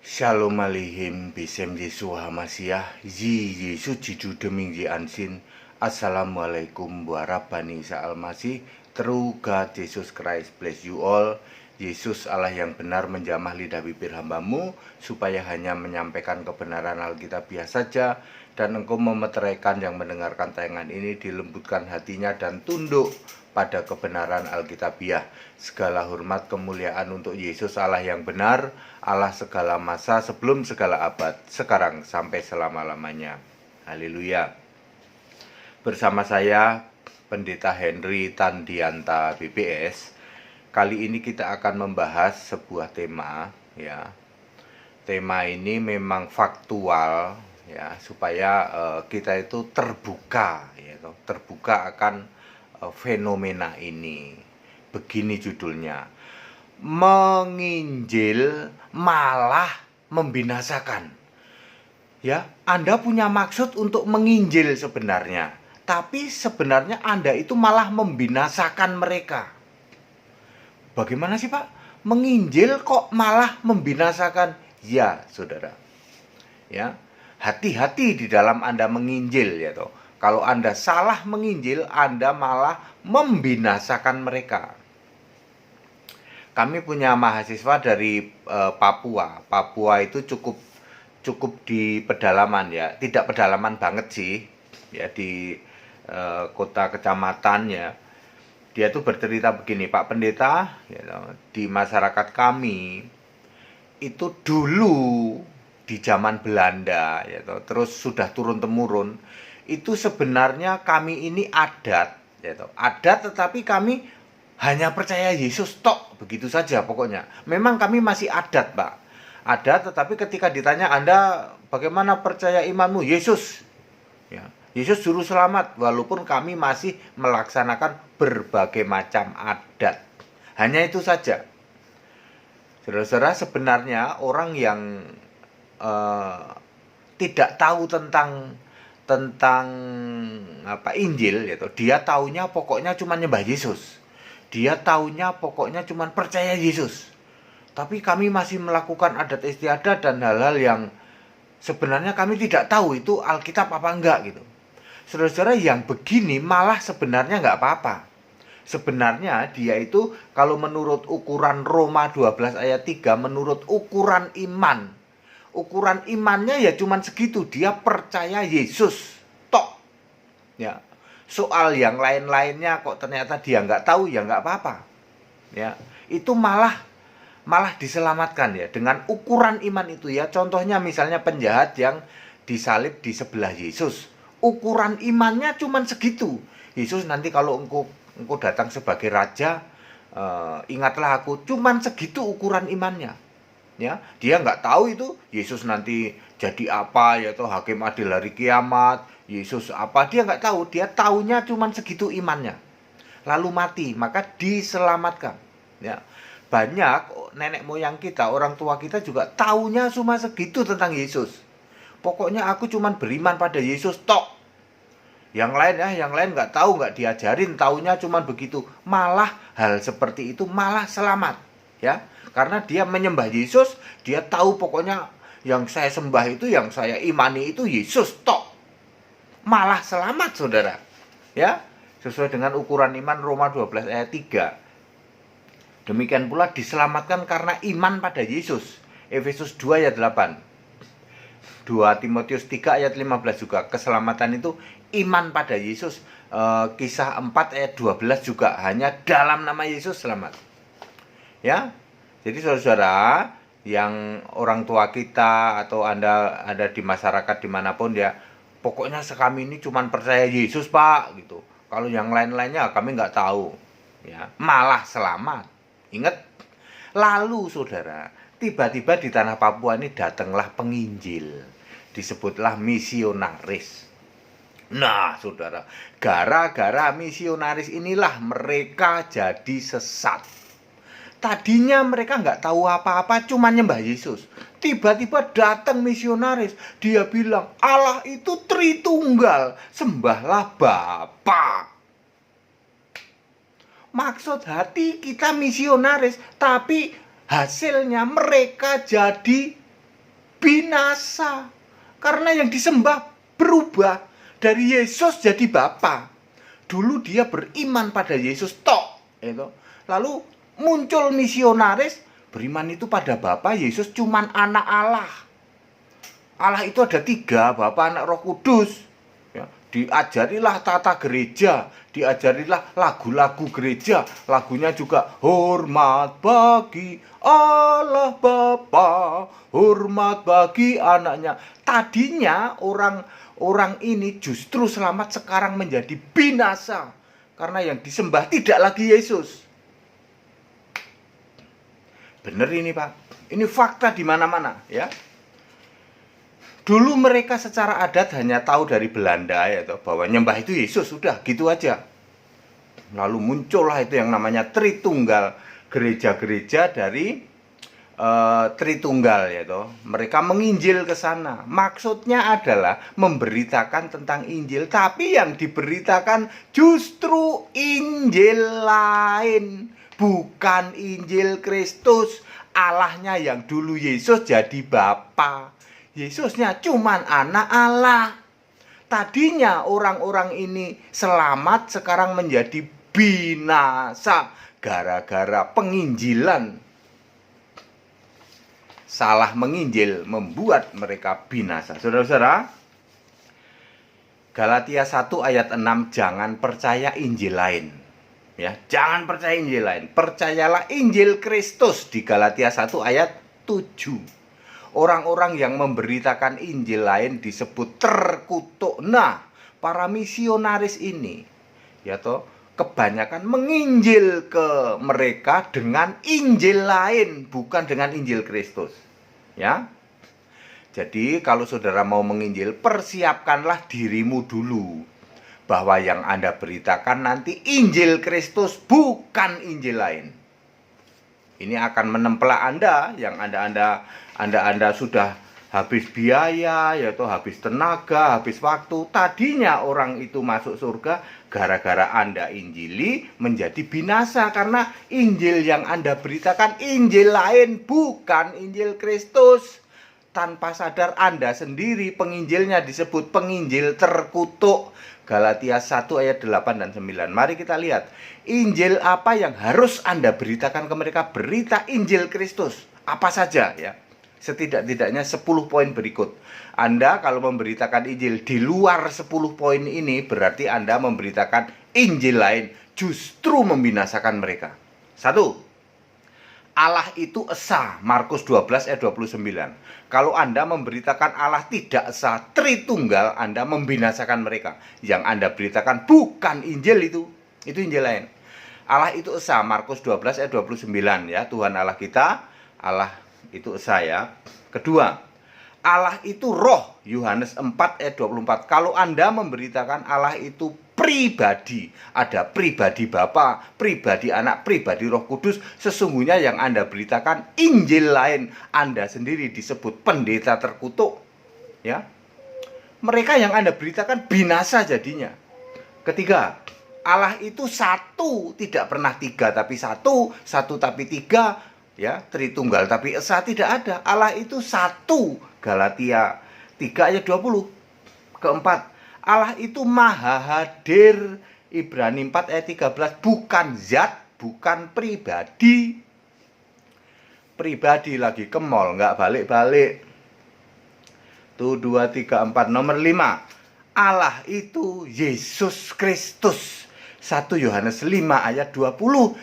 Shalom Aleichem Besem Yesus Hamasiah Yi Yesus Jidu Deming Yi Ansin. Assalamualaikum warahmatullahi wabarakatuh. True God Jesus Christ bless you all. Yesus Allah yang benar menjamah lidah bibir hambamu, supaya hanya menyampaikan kebenaran Alkitabiah saja, dan engkau memeteraikan yang mendengarkan tayangan ini, dilembutkan hatinya dan tunduk pada kebenaran Alkitabiah. Segala hormat kemuliaan untuk Yesus Allah yang benar, Allah segala masa, sebelum segala abad, sekarang sampai selama-lamanya. Haleluya. Bersama saya Pendeta Henry Tandianta BPS. Kali ini kita akan membahas sebuah tema, ya. Tema ini memang faktual, ya, supaya kita itu terbuka, ya, terbuka akan fenomena ini. Begini judulnya: menginjil malah membinasakan. Ya, Anda punya maksud untuk menginjil sebenarnya, tapi sebenarnya Anda itu malah membinasakan mereka. Bagaimana sih, Pak? Menginjil kok malah membinasakan? Ya, saudara. Ya, hati-hati di dalam Anda menginjil, ya toh. Kalau Anda salah menginjil, Anda malah membinasakan mereka. Kami punya mahasiswa dari Papua. Papua itu cukup di pedalaman, ya. Tidak pedalaman banget sih, ya, di kota kecamatan, ya. Dia tuh bercerita begini, Pak Pendeta, ya, di masyarakat kami itu dulu di zaman Belanda, ya, terus sudah turun-temurun, itu sebenarnya kami ini adat, ya, adat, tetapi kami hanya percaya Yesus tok, begitu saja pokoknya. Memang kami masih adat, Pak. Adat, tetapi ketika ditanya, Anda bagaimana percaya imanmu? Yesus, ya. Yesus juru selamat, walaupun kami masih melaksanakan berbagai macam adat. Hanya itu saja. Saudara-saudara, sebenarnya orang yang tidak tahu tentang Injil, gitu, dia taunya pokoknya cuma nyembah Yesus. Dia taunya pokoknya cuma percaya Yesus. Tapi kami masih melakukan adat istiadat dan hal-hal yang sebenarnya kami tidak tahu itu Alkitab apa enggak, gitu. Saudara-saudara, yang begini malah sebenarnya nggak apa-apa. Sebenarnya dia itu kalau menurut ukuran Roma 12 ayat 3, menurut ukuran iman, ukuran imannya ya cuman segitu, dia percaya Yesus tok, ya. Soal yang lain-lainnya kok ternyata dia nggak tahu, ya nggak apa-apa, ya. Itu malah diselamatkan, ya, dengan ukuran iman itu, ya. Contohnya misalnya penjahat yang disalib di sebelah Yesus, ukuran imannya cuman segitu. Yesus, nanti kalau engkau datang sebagai raja, ingatlah aku. Cuman segitu ukuran imannya, ya. Dia nggak tahu itu Yesus nanti jadi apa, yaitu hakim adil hari kiamat. Yesus apa, dia nggak tahu. Dia taunya cuman segitu imannya, lalu mati, maka diselamatkan, ya. Banyak nenek moyang kita, orang tua kita juga taunya cuma segitu tentang Yesus. Pokoknya aku cuman beriman pada Yesus tok. Yang lain nggak tahu, nggak diajarin, taunya cuman begitu. Malah hal seperti itu malah selamat, ya. Karena dia menyembah Yesus, dia tahu pokoknya yang saya sembah itu, yang saya imani itu Yesus tok. Malah selamat, saudara. Ya, sesuai dengan ukuran iman Roma 12 ayat 3. Demikian pula diselamatkan karena iman pada Yesus. Efesus 2 ayat 8. 2 Timotius 3 ayat 15 juga, keselamatan itu iman pada Yesus. Kisah 4 ayat 12 juga, hanya dalam nama Yesus selamat, ya. Jadi saudara-saudara, yang orang tua kita atau Anda ada di masyarakat dimanapun, ya, pokoknya kami ini cuma percaya Yesus, Pak, gitu. Kalau yang lain-lainnya kami nggak tahu, ya, malah selamat. Ingat. Lalu saudara, tiba-tiba di tanah Papua ini datanglah penginjil, disebutlah misionaris. Nah, saudara, gara-gara misionaris inilah mereka jadi sesat. Tadinya mereka nggak tahu apa-apa, cuma nyembah Yesus. Tiba-tiba datang misionaris, dia bilang Allah itu Tritunggal, sembahlah Bapa. Maksud hati kita misionaris, tapi hasilnya mereka jadi binasa. Karena yang disembah berubah dari Yesus jadi Bapa. Dulu dia beriman pada Yesus tok, itu. Lalu muncul misionaris beriman itu pada Bapa, Yesus cuman anak Allah. Allah itu ada 3, Bapa, Anak, Roh Kudus. Ya, diajarilah tata gereja, diajarilah lagu-lagu gereja. Lagunya juga hormat bagi Allah Bapa, hormat bagi anaknya. Tadinya orang ini justru selamat, sekarang menjadi binasa. Karena yang disembah tidak lagi Yesus. Bener ini Pak, ini fakta di mana-mana ya. Dulu mereka secara adat hanya tahu dari Belanda ya toh, bahwa nyembah itu Yesus, sudah gitu aja. Lalu muncullah itu yang namanya Tritunggal, gereja-gereja dari Tritunggal ya toh. Mereka menginjil ke sana. Maksudnya adalah memberitakan tentang Injil, tapi yang diberitakan justru Injil lain, bukan Injil Kristus. Allahnya yang dulu Yesus jadi Bapa, Yesusnya cuman anak Allah. Tadinya orang-orang ini selamat, sekarang menjadi binasa gara-gara penginjilan. Salah menginjil membuat mereka binasa. Saudara-saudara, Galatia 1 ayat 6, jangan percaya injil lain. Ya, jangan percaya injil lain. Percayalah Injil Kristus di Galatia 1 ayat 7. Orang-orang yang memberitakan Injil lain disebut terkutuk. Nah, para misionaris ini ya toh kebanyakan menginjil ke mereka dengan Injil lain, bukan dengan Injil Kristus. Ya. Jadi kalau saudara mau menginjil, persiapkanlah dirimu dulu, bahwa yang Anda beritakan nanti Injil Kristus, bukan Injil lain. Ini akan menempelak Anda yang Anda sudah habis biaya, yaitu habis tenaga, habis waktu. Tadinya orang itu masuk surga, gara-gara Anda injili menjadi binasa, karena Injil yang Anda beritakan Injil lain, bukan Injil Kristus. Tanpa sadar Anda sendiri penginjilnya disebut penginjil terkutuk. Galatia 1 ayat 8 dan 9. Mari kita lihat Injil apa yang harus Anda beritakan ke mereka. Berita Injil Kristus apa saja ya. Setidak-tidaknya 10 poin berikut. Anda kalau memberitakan Injil di luar 10 poin ini, berarti Anda memberitakan Injil lain, justru membinasakan mereka. 1. Allah itu esa, Markus 12 ayat 29. Kalau Anda memberitakan Allah tidak esa, Tritunggal, Anda membinasakan mereka. Yang Anda beritakan bukan Injil itu Injil lain. Allah itu esa, Markus 12 ayat 29 ya. Tuhan Allah kita, Allah itu esa ya. Kedua, Allah itu roh, Yohanes 4 ayat 24. Kalau Anda memberitakan Allah itu pribadi, ada pribadi Bapa, pribadi Anak, pribadi Roh Kudus, sesungguhnya yang Anda beritakan Injil lain, Anda sendiri disebut pendeta terkutuk ya. Mereka yang Anda beritakan binasa jadinya. Ketiga, Allah itu satu, tidak pernah tiga tapi satu, satu tapi tiga ya, Tritunggal tapi esa tidak ada. Allah itu satu, Galatia 3 ayat 20. Keempat, Allah itu maha hadir, Ibrani 4 ayat 13, bukan zat, bukan pribadi. Pribadi lagi ke mall, nggak balik-balik. Tuh 2, 3, 4. Nomor 5, Allah itu Yesus Kristus. 1 Yohanes 5 ayat 20,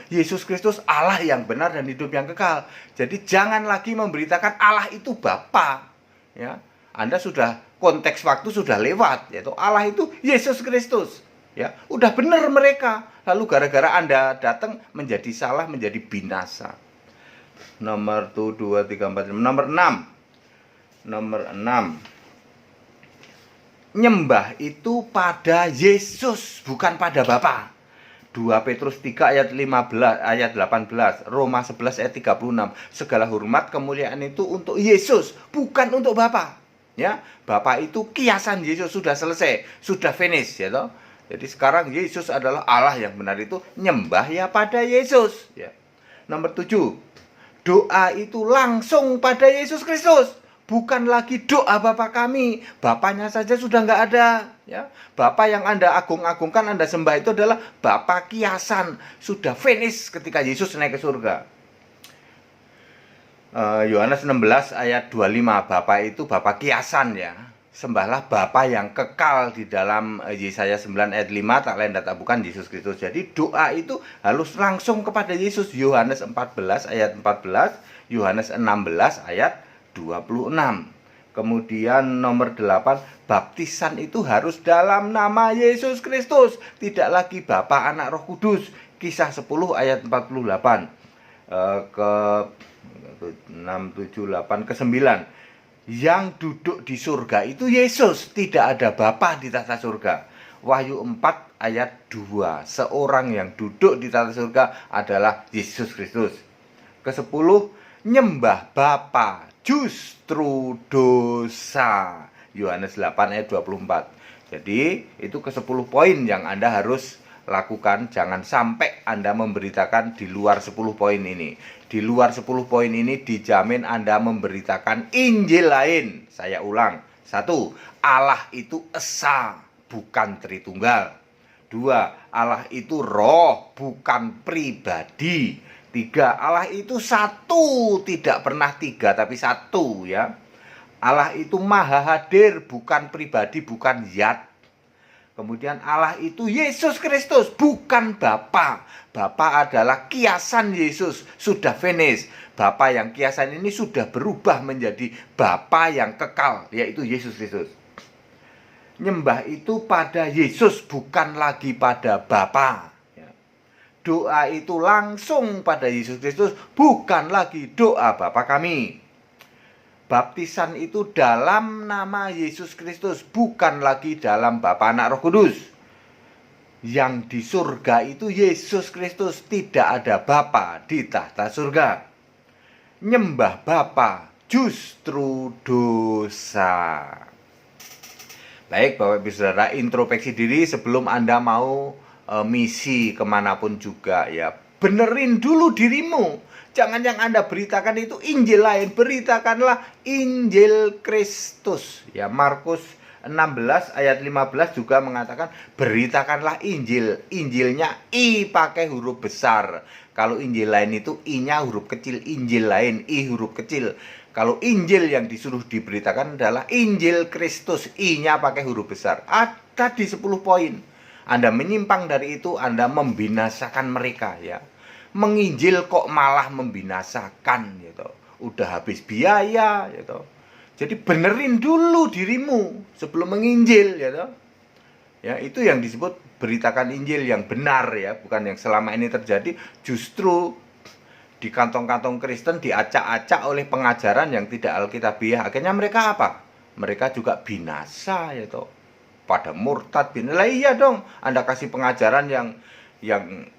Yesus Kristus Allah yang benar dan hidup yang kekal. Jadi jangan lagi memberitakan Allah itu Bapa ya. Anda sudah, konteks waktu sudah lewat, yaitu Allah itu Yesus Kristus ya. Udah benar mereka, lalu gara-gara Anda datang menjadi salah, menjadi binasa. Nomor 2, 3, 4, 5. Nomor 6, nyembah itu pada Yesus, bukan pada Bapa. 2 Petrus 3 ayat 15 ayat 18, Roma 11 ayat 36. Segala hormat kemuliaan itu untuk Yesus, bukan untuk Bapa. Ya, Bapa itu kiasan Yesus, sudah selesai, sudah finish ya toh. Jadi sekarang Yesus adalah Allah yang benar, itu nyembah ya pada Yesus ya. Nomor 7, doa itu langsung pada Yesus Kristus, bukan lagi doa Bapa kami. Bapaknya saja sudah nggak ada. Ya, Bapa yang Anda agung-agungkan, Anda sembah itu adalah Bapa kiasan. Sudah finish ketika Yesus naik ke surga. Yohanes 16 ayat 25, Bapa itu Bapa kiasan ya. Sembahlah Bapa yang kekal di dalam Yesaya 9 ayat 5, tak lain tak bukan Yesus Kristus. Jadi doa itu harus langsung kepada Yesus. Yohanes 14 ayat 14, Yohanes 16 ayat 26. Kemudian nomor 8, baptisan itu harus dalam nama Yesus Kristus, tidak lagi Bapa, Anak, Roh Kudus. Kisah 10 ayat 48. Ke 6, 7, 8, ke 9. Yang duduk di surga itu Yesus, tidak ada Bapa di tata surga. Wahyu 4 ayat 2. Seorang yang duduk di tata surga adalah Yesus Kristus. Ke-10, nyembah Bapa justru dosa. Yohanes 8 ayat 24. Jadi itu ke-10 poin yang Anda harus lakukan. Jangan sampai Anda memberitakan di luar 10 poin ini. Di luar 10 poin ini dijamin Anda memberitakan Injil lain. Saya ulang. 1. Allah itu esa, bukan Tritunggal. 2. Allah itu roh, bukan pribadi. 3. Allah itu satu, tidak pernah tiga tapi satu ya. Allah itu maha hadir, bukan pribadi, bukan zat. Kemudian Allah itu Yesus Kristus, bukan Bapa. Bapa adalah kiasan Yesus, sudah finish. Bapa yang kiasan ini sudah berubah menjadi Bapa yang kekal, yaitu Yesus Kristus. Nyembah itu pada Yesus, bukan lagi pada Bapa. Doa itu langsung pada Yesus Kristus, bukan lagi doa Bapa kami. Baptisan itu dalam nama Yesus Kristus, bukan lagi dalam Bapa, Anak, Roh Kudus. Yang di surga itu Yesus Kristus, tidak ada Bapa di tahta surga. Nyembah Bapa justru dosa. Baik Bapak Ibu Saudara, introspeksi diri sebelum Anda mau misi kemanapun juga ya. Benerin dulu dirimu. Jangan yang Anda beritakan itu Injil lain, beritakanlah Injil Kristus. Ya, Markus 16 ayat 15 juga mengatakan beritakanlah Injil. Injilnya I pakai huruf besar. Kalau Injil lain itu I-nya huruf kecil, Injil lain I huruf kecil. Kalau Injil yang disuruh diberitakan adalah Injil Kristus, I-nya pakai huruf besar. Ada di 10 poin. Anda menyimpang dari itu, Anda membinasakan mereka ya. Menginjil kok malah membinasakan gitu. Udah habis biaya gitu. Jadi benerin dulu dirimu sebelum menginjil gitu. Ya, itu yang disebut beritakan Injil yang benar ya, bukan yang selama ini terjadi. Justru di kantong-kantong Kristen diacak-acak oleh pengajaran yang tidak alkitabiah. Akhirnya mereka apa? Mereka juga binasa gitu. Pada murtad binasa. Lah iya dong, Anda kasih pengajaran yang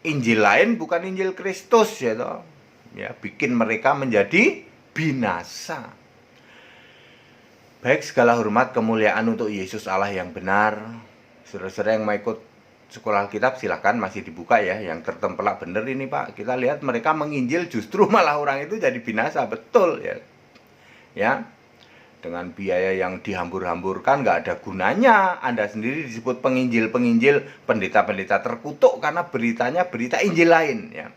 Injil lain bukan Injil Kristus ya toh. Ya, bikin mereka menjadi binasa. Baik, segala hormat kemuliaan untuk Yesus Allah yang benar. Saudara-saudara yang mau ikut sekolah Alkitab silahkan, masih dibuka ya. Yang tertempelak bener ini Pak. Kita lihat mereka menginjil justru malah orang itu jadi binasa. Betul ya. Ya. Dengan biaya yang dihambur-hamburkan, nggak ada gunanya. Anda sendiri disebut penginjil-penginjil, pendeta-pendeta terkutuk karena beritanya berita Injil lain ya.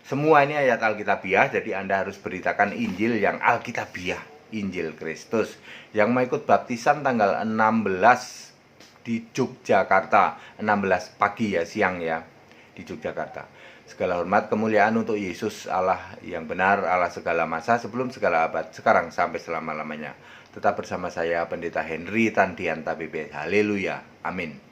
Semua ini ayat Alkitabiah, jadi Anda harus beritakan Injil yang Alkitabiah, Injil Kristus. Yang mau ikut baptisan tanggal 16 di Yogyakarta, 16 pagi ya, siang ya, di Yogyakarta. Segala hormat kemuliaan untuk Yesus Allah yang benar, Allah segala masa, sebelum segala abad, sekarang sampai selama-lamanya. Tetap bersama saya Pendeta Henry Tandianta BP. Haleluya. Amin.